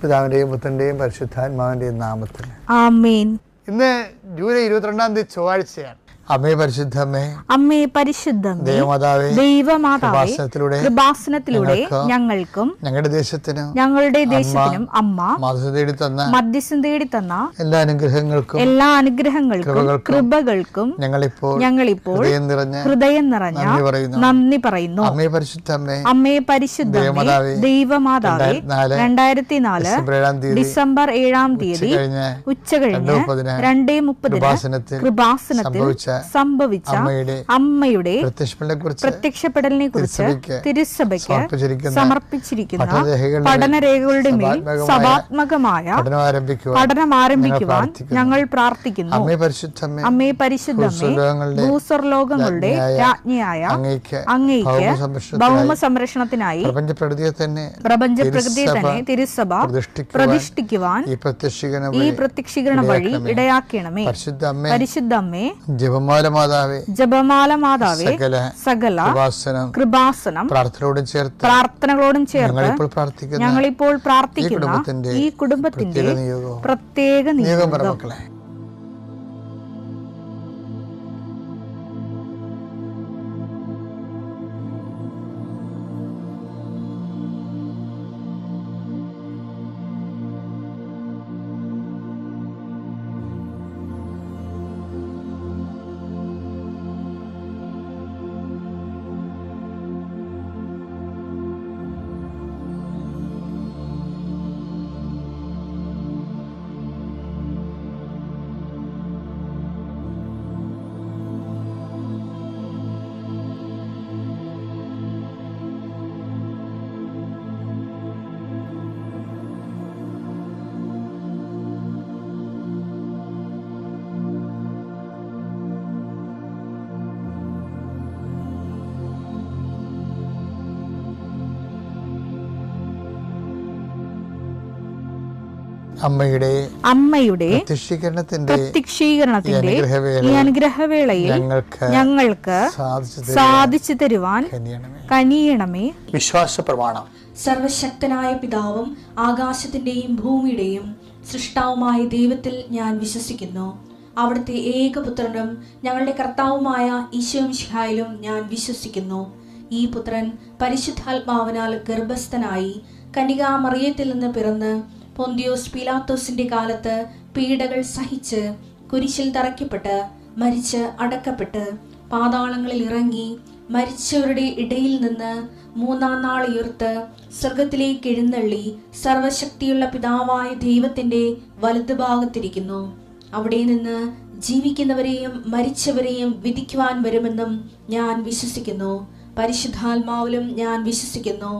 പിതാവിൻ്റെയും പുത്രൻ്റെയും പരിശുദ്ധാത്മാവിൻ്റെയും നാമത്തിൽ ആമേൻ. ഇന്ന് ജൂലൈ 22 ചൊവ്വാഴ്ചയാണ്. അമ്മേ പരിശുദ്ധമ്മേ, അമ്മേ പരിശുദ്ധമേ, ദൈവമാതാവേ, കൃപാസനത്തിലൂടെ ഞങ്ങൾക്കും ഞങ്ങളുടെ ദേശത്തിനും അമ്മ മധ്യസ്ഥം തേടി തന്ന എല്ലാ അനുഗ്രഹങ്ങൾക്കും കൃപകൾക്കും ഞങ്ങളിപ്പോൾ ഹൃദയം നിറഞ്ഞ നന്ദി പറയുന്നു. അമ്മേ പരിശുദ്ധമേ, ദൈവമാതാവേ, 2004 ഡിസംബർ 7-ാം തീയതി ഉച്ചകഴിഞ്ഞ് 2:30 കൃപാസനത്തിൽ സംഭവിച്ച അമ്മയുടെ പ്രത്യക്ഷപ്പെടലിനെ കുറിച്ച് തിരുസഭയ്ക്ക് സമർപ്പിച്ചിരിക്കുന്ന പഠനരേഖകളുടെ മേൽ സഭാത്മകമായ പഠനം ആരംഭിക്കുവാൻ ഞങ്ങൾ പ്രാർത്ഥിക്കുന്നു. അമ്മേ പരിശുദ്ധമേ, ഭൂസ്വർലോകങ്ങളുടെ രാജ്ഞിയായ അങ്ങേയ്ക്ക് ഭൗമ സംരക്ഷണത്തിനായി പ്രപഞ്ചപ്രകൃതിയെ തന്നെ തിരുസഭ പ്രതിഷ്ഠിക്കുവാൻ ഈ പ്രത്യക്ഷീകരണ വഴി ഇടയാക്കണമേ. പരിശുദ്ധമ്മേ, ജപമാല മാതാവേ, സകല കൃപാസനം പ്രാർത്ഥനകളോടും ചേർത്ത് ഞങ്ങളിപ്പോൾ പ്രാർത്ഥിക്കുന്ന ഈ കുടുംബത്തിന്റെ പ്രത്യേക നിയോഗം. അമ്മയുടെ പ്രത്യക്ഷീകരണത്തിന്റെ ഈ അനുഗ്രഹവേളയിൽ ഞങ്ങൾക്ക് സാധിച്ചു തരുവാൻ കനിയണമേ. വിശ്വാസ പ്രമാണം. സർവശക്തനായ പിതാവും ആകാശത്തിന്റെയും ഭൂമിയുടെയും സൃഷ്ടാവുമായ ദൈവത്തിൽ ഞാൻ വിശ്വസിക്കുന്നു. അവിടുത്തെ ഏകപുത്രനും ഞങ്ങളുടെ കർത്താവുമായ ഈശോ മിശിഹായിലും ഞാൻ വിശ്വസിക്കുന്നു. ഈ പുത്രൻ പരിശുദ്ധാത്മാവിനാൽ ഗർഭസ്ഥനായി കന്യകാമറിയത്തിൽ നിന്ന് പിറന്ന് പൊന്തിയോസ് പീലാത്തോസിന്റെ കാലത്ത് പീഡകൾ സഹിച്ച് കുരിശിൽ തറയ്ക്കപ്പെട്ട് മരിച്ച് അടക്കപ്പെട്ട് പാതാളങ്ങളിൽ ഇറങ്ങി മരിച്ചവരുടെ ഇടയിൽ നിന്ന് 3-ാം നാൾ ഉയർത്ത് സ്വർഗത്തിലേക്ക് എഴുന്നള്ളി സർവശക്തിയുള്ള പിതാവായ ദൈവത്തിന്റെ വലതുഭാഗത്തിരിക്കുന്നു. അവിടെ നിന്ന് ജീവിക്കുന്നവരെയും മരിച്ചവരെയും വിധിക്കുവാൻ വരുമെന്നും ഞാൻ വിശ്വസിക്കുന്നു. പരിശുദ്ധാത്മാവിലും ഞാൻ വിശ്വസിക്കുന്നു.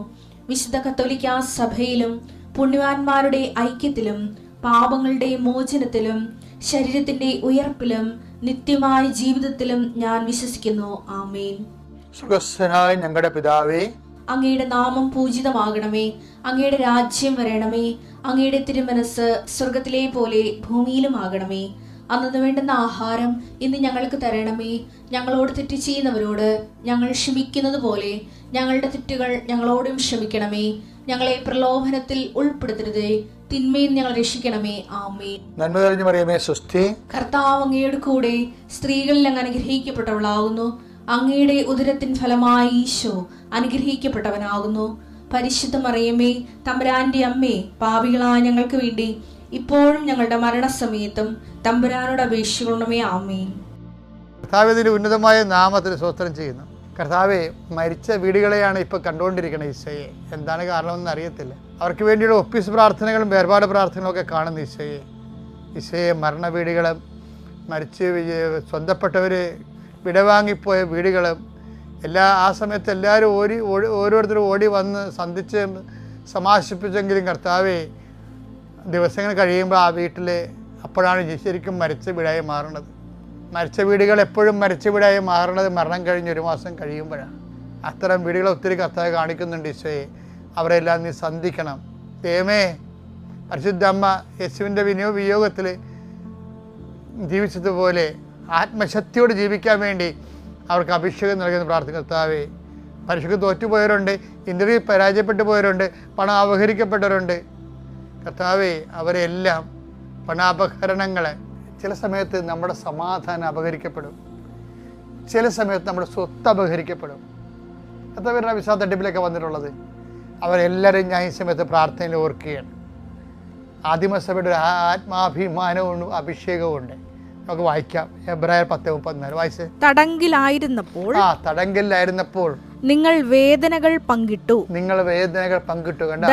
വിശുദ്ധ കത്തോലിക്കാ സഭയിലും പുണ്യവാന്മാരുടെ ഐക്യത്തിലും പാപങ്ങളുടെ മോചനത്തിലും ശരീരത്തിന്റെ ഉയർപ്പിലും നിത്യമായ ജീവിതത്തിലും ഞാൻ വിശ്വസിക്കുന്നു. ആമേൻ. സ്വർഗ്ഗസ്ഥനായ ഞങ്ങളുടെ പിതാവേ, അങ്ങയുടെ നാമം പൂജിതമാകണമേ. അങ്ങയുടെ രാജ്യം വരണമേ. അങ്ങയുടെ തിരുമനസ് സ്വർഗത്തിലെ പോലെ ഭൂമിയിലും ആകണമേ. അന്നു വേണ്ടുന്ന ആഹാരം ഇന്ന് ഞങ്ങൾക്ക് തരണമേ. ഞങ്ങളോട് തെറ്റ് ചെയ്യുന്നവരോട് ഞങ്ങൾ ക്ഷമിക്കുന്നത് പോലെ ഞങ്ങളുടെ തെറ്റുകൾ ഞങ്ങളോടും ക്ഷമിക്കണമേ. ഞങ്ങളെ പ്രലോഭനത്തിൽ ഉൾപ്പെടുത്തരുതേ, തിന്മയിൽ ഞങ്ങൾ രക്ഷിക്കണമേ. ആമേൻ. നന്മ നിറഞ്ഞ മറിയമേ, സ്വസ്തി. കർത്താവ് അങ്ങയുടെ കൂടെ സ്ത്രീകളിൽ അങ്ങ് അനുഗ്രഹിക്കപ്പെട്ടവളാകുന്നു. അങ്ങയുടെ ഉദരത്തിൻ ഫലമായി ഈശോ അനുഗ്രഹിക്കപ്പെട്ടവനാകുന്നു. പരിശുദ്ധ മറിയമേ, തമ്പുരാന്റെ അമ്മേ, പാപികളായ ഞങ്ങൾക്ക് വേണ്ടി ഇപ്പോഴും ഞങ്ങളുടെ മരണസമയത്തും തമ്പുരാനോട് അപേക്ഷിക്കണമേ. ആമേൻ. കർത്താവിന്റെ ഉന്നതമായ നാമത്തിൽ സ്തോത്രം ചെയ്യുന്നു. കർത്താവെ, മരിച്ച വീടുകളെയാണ് ഇപ്പോൾ കണ്ടുകൊണ്ടിരിക്കുന്നത്. ഈശോയെ, എന്താണ് കാരണമെന്ന് അറിയത്തില്ല. അവർക്ക് വേണ്ടിയുള്ള ഒപ്പീസ് പ്രാർത്ഥനകളും വേർപാട് പ്രാർത്ഥനകളും ഒക്കെ കാണുന്നു. ഈശോയെ, മരണ വീടുകളും മരിച്ച് സ്വന്തപ്പെട്ടവർ വിടവാങ്ങിപ്പോയ വീടുകളും ആ സമയത്ത് എല്ലാവരും ഓരോരുത്തരും ഓടി വന്ന് സന്ധിച്ച് സമാശ്വസിപ്പിച്ചെങ്കിലും കർത്താവെ, ദിവസങ്ങൾ കഴിയുമ്പോൾ ആ വീട്ടിൽ അപ്പോഴാണ് ശരിക്കും മരിച്ച വീടായി മാറുന്നത്. മരിച്ച വീടുകൾ എപ്പോഴും മരിച്ച വീടായി മാറുന്നത് മരണം കഴിഞ്ഞ് 1 മാസം കഴിയുമ്പോഴാണ്. അത്തരം വീടുകൾ ഒത്തിരി കർത്താവ് കാണിക്കുന്നുണ്ട്. ഈശോയെ, അവരെല്ലാം നീ സന്ധിക്കണം. ദൈവമേ, പരിശുദ്ധ അമ്മ യേശുവിൻ്റെ വിയോഗത്തിൽ ജീവിച്ചതുപോലെ ആത്മശക്തിയോട് ജീവിക്കാൻ വേണ്ടി അവർക്ക് അഭിഷേകം നൽകുന്ന പ്രാർത്ഥന. കർത്താവേ, പരീക്ഷയ്ക്ക് തോറ്റുപോയവരുണ്ട്, ഇൻ്റർവ്യൂ പരാജയപ്പെട്ടു പോയവരുണ്ട്, പണം അപഹരിക്കപ്പെട്ടവരുണ്ട്. കർത്താവേ, അവരെല്ലാം പണാപഹരണങ്ങളെ, ചില സമയത്ത് നമ്മുടെ സമാധാനം അപഹരിക്കപ്പെടും, ചില സമയത്ത് നമ്മുടെ സ്വത്ത് അപഹരിക്കപ്പെടും. എത്ര പേരുടെ വിസ തട്ടിപ്പിലൊക്കെ വന്നിട്ടുള്ളത്? അവരെല്ലാവരും ഞാൻ ഈ സമയത്ത് പ്രാർത്ഥനയിൽ ഓർക്കുകയാണ്. ആദിമസഭയുടെ ഒരു ആത്മാഭിമാനവും അഭിഷേകവും ഉണ്ട്. നമുക്ക് വായിക്കാം. എബ്രായർ 10:34 വായിച്ച്. തടങ്കലിലായിരുന്നപ്പോൾ നിങ്ങൾ വേദനകൾ പങ്കിട്ടു. കണ്ട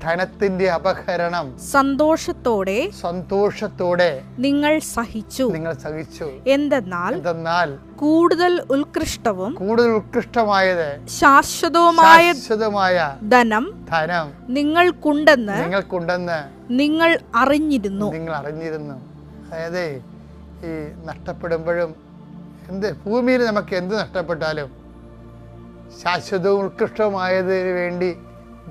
ധനത്തിന്റെ അപഹരണം സന്തോഷത്തോടെ നിങ്ങൾ സഹിച്ചു. എന്തെന്നാൽ കൂടുതൽ ഉത്കൃഷ്ടമായത് ശാശ്വതവുമായ ധനം നിങ്ങൾക്കുണ്ടെന്ന് നിങ്ങൾ അറിഞ്ഞിരുന്നു. അതായത് ഈ നഷ്ടപ്പെടുമ്പോഴും ഭൂമിയിൽ നമുക്ക് എന്ത് നഷ്ടപ്പെട്ടാലും ശാശ്വതവും ഉത്കൃഷ്ടവുമായതിന് വേണ്ടി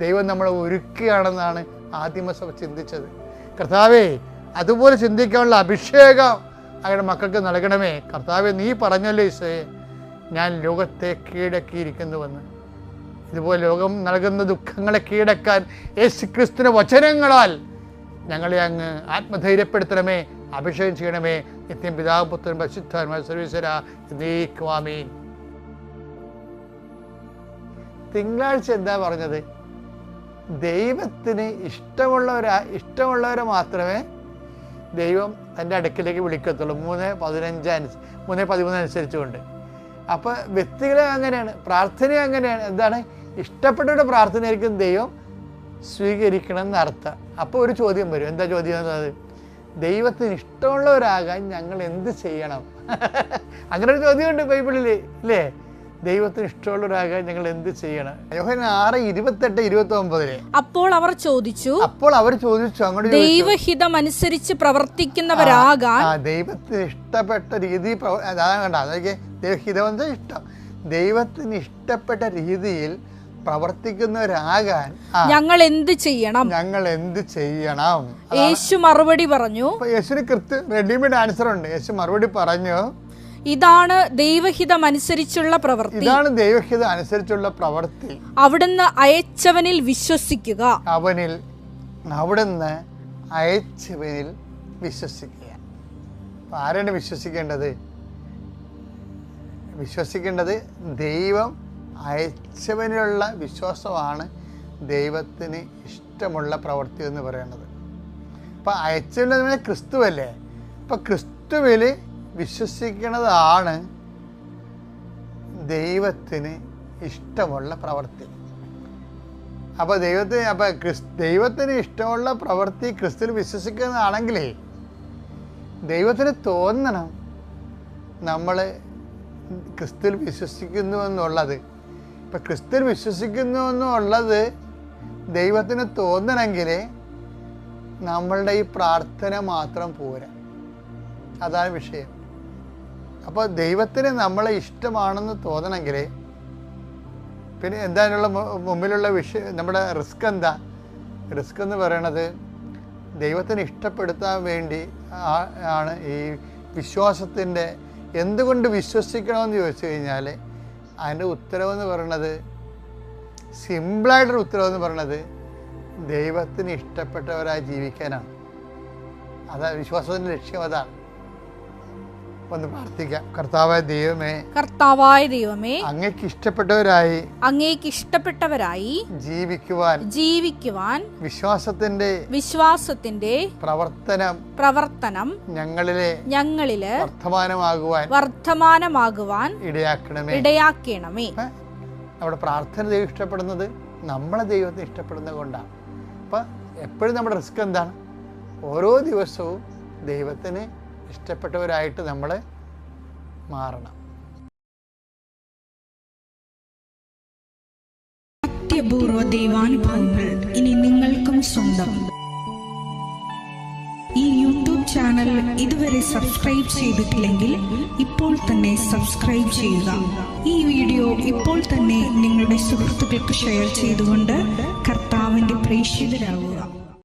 ദൈവം നമ്മളെ ഒരുക്കുകയാണെന്നാണ് ആദിമസഭ ചിന്തിച്ചത്. കർത്താവേ, അതുപോലെ ചിന്തിക്കാനുള്ള അഭിഷേകം അങ്ങനെ മക്കൾക്ക് നൽകണമേ. കർത്താവേ, നീ പറഞ്ഞല്ലോ ഈശോയെ, ഞാൻ ലോകത്തെ കീഴടക്കിയിരിക്കുന്നുവെന്ന്. ഇതുപോലെ ലോകം നൽകുന്ന ദുഃഖങ്ങളെ കീഴടക്കാൻ യേശുക്രിസ്തുവിന്റെ വചനങ്ങളാൽ ഞങ്ങളെ അങ്ങ് ആത്മധൈര്യപ്പെടുത്തണമേ, അഭിഷേകം ചെയ്യണമേ. നിത്യം പിതാവ് പുത്രൻ പരിശുദ്ധാത്മാ സർവീശ്വര ആമേൻ. തിങ്കളാഴ്ച എന്താ പറഞ്ഞത്? ദൈവത്തിന് ഇഷ്ടമുള്ളവരെ മാത്രമേ ദൈവം തൻ്റെ അടുക്കിലേക്ക് വിളിക്കത്തുള്ളൂ. 3:13 അനുസരിച്ചുകൊണ്ട്. അപ്പോൾ വ്യക്തികളെ അങ്ങനെയാണ്, പ്രാർത്ഥന അങ്ങനെയാണ്. എന്താണ്? ഇഷ്ടപ്പെട്ടവരുടെ പ്രാർത്ഥനയായിരിക്കും ദൈവം സ്വീകരിക്കണം എന്നർത്ഥം. അപ്പോൾ ഒരു ചോദ്യം വരും. എന്താ ചോദ്യം എന്നത്? ദൈവത്തിന് ഇഷ്ടമുള്ളവരാകാൻ ഞങ്ങൾ എന്ത് ചെയ്യണം? അങ്ങനെ ഒരു ചോദ്യമുണ്ട് ബൈബിളിൽ, ഇല്ലേ? ദൈവത്തിന് ഇഷ്ടമുള്ളവരാകാൻ ഞങ്ങൾ എന്ത് ചെയ്യണം? യോഹന്നാൻ 6:28-29. അപ്പോൾ അവർ ചോദിച്ചു അങ്ങോട്ട് ദൈവഹിതമനുസരിച്ച് പ്രവർത്തിക്കുന്നവരാകാൻ. ദൈവത്തിന് ഇഷ്ടപ്പെട്ട രീതി അതാണ് കണ്ട. അതൊക്കെ ദൈവഹിതം ഇഷ്ടം. ദൈവത്തിന് ഇഷ്ടപ്പെട്ട രീതിയിൽ പ്രവർത്തിക്കുന്നവരാകാൻ ഞങ്ങൾ എന്ത് ചെയ്യണം? യേശു മറുപടി പറഞ്ഞു. യേശുവിന് റെഡിമെയ്ഡ് ആൻസർ ഉണ്ട്. യേശു മറുപടി പറഞ്ഞു, ഇതാണ് ദൈവഹിതമനുസരിച്ചുള്ള പ്രവൃത്തി. അവിടുന്ന് അയച്ചവനിൽ വിശ്വസിക്കുക. അവിടുന്ന് അയച്ചവനിൽ വിശ്വസിക്കുക. ആരാണ് വിശ്വസിക്കേണ്ടത്? ദൈവം അയച്ചവനിലുള്ള വിശ്വാസമാണ് ദൈവത്തിന് ഇഷ്ടമുള്ള പ്രവൃത്തി എന്ന് പറയുന്നത്. അപ്പം അയച്ചവനെ ക്രിസ്തുവല്ലേ? അപ്പം ക്രിസ്തുവിൽ വിശ്വസിക്കുന്നതാണ് ദൈവത്തിന് ഇഷ്ടമുള്ള പ്രവൃത്തി. അപ്പോൾ ദൈവത്തിന് ഇഷ്ടമുള്ള പ്രവൃത്തി ക്രിസ്തുവിൽ വിശ്വസിക്കുന്നതാണെങ്കിലേ ദൈവത്തിന് തോന്നണം നമ്മൾ ക്രിസ്തുവിൽ വിശ്വസിക്കുന്നു എന്നുള്ളത്. ഇപ്പം ക്രിസ്തുവിൽ വിശ്വസിക്കുന്നു എന്നുള്ളത് ദൈവത്തിന് തോന്നണമെങ്കിൽ നമ്മളുടെ ഈ പ്രാർത്ഥന മാത്രം പോരാ. അതാണ് വിഷയം. അപ്പോൾ ദൈവത്തിന് നമ്മളെ ഇഷ്ടമാണെന്ന് തോന്നണമെങ്കിൽ പിന്നെ എന്താനുള്ള മുമ്പിലുള്ള വിഷയം, നമ്മുടെ റിസ്ക് എന്താ? റിസ്ക് എന്ന് പറയണത് ദൈവത്തിന് ഇഷ്ടപ്പെടുത്താൻ വേണ്ടി ആണ് ഈ വിശ്വാസത്തിൻ്റെ. എന്തുകൊണ്ട് വിശ്വസിക്കണമെന്ന് ചോദിച്ചു കഴിഞ്ഞാൽ അതിൻ്റെ ഉത്തരവെന്ന് പറയണത്, സിമ്പിളായിട്ടൊരു ഉത്തരവെന്ന് പറയണത് ദൈവത്തിന് ഇഷ്ടപ്പെട്ടവരായി ജീവിക്കാനാണ്. അതാ വിശ്വാസത്തിൻ്റെ ലക്ഷ്യം. അതാണ്. ഒന്ന് പ്രാർത്ഥിക്കാം. കർത്താവായ ദൈവമേ, അങ്ങേക്ക് ഇഷ്ടപ്പെട്ടവരായി ജീവിക്കുവാൻ വിശ്വാസത്തിന്റെ പ്രവർത്തനം ഞങ്ങളില് വർത്തമാനമാകുവാൻ ഇടയാക്കണമേ. നമ്മുടെ പ്രാർത്ഥന ദൈവം ഇഷ്ടപ്പെടുന്നത് നമ്മളെ ദൈവത്തെ ഇഷ്ടപ്പെടുന്നത് കൊണ്ടാണ്. അപ്പം എപ്പോഴും നമ്മുടെ റിസ്ക് എന്താണ്? ഓരോ ദിവസവും ദൈവത്തിന് ഇഷ്ടപ്പെട്ടവരായിട്ട് നമ്മൾ മാറണം. അത്യപൂർവ ദൈവാനുഭവങ്ങൾ ഇനി നിങ്ങൾക്കും സ്വന്തം. ഈ യൂട്യൂബ് ചാനൽ ഇതുവരെ സബ്സ്ക്രൈബ് ചെയ്തിട്ടില്ലെങ്കിൽ ഇപ്പോൾ തന്നെ സബ്സ്ക്രൈബ് ചെയ്യുക. ഈ വീഡിയോ ഇപ്പോൾ തന്നെ നിങ്ങളുടെ സുഹൃത്തുക്കൾക്ക് ഷെയർ ചെയ്തുകൊണ്ട് കർത്താവിന്റെ പ്രേക്ഷിതരാകുക.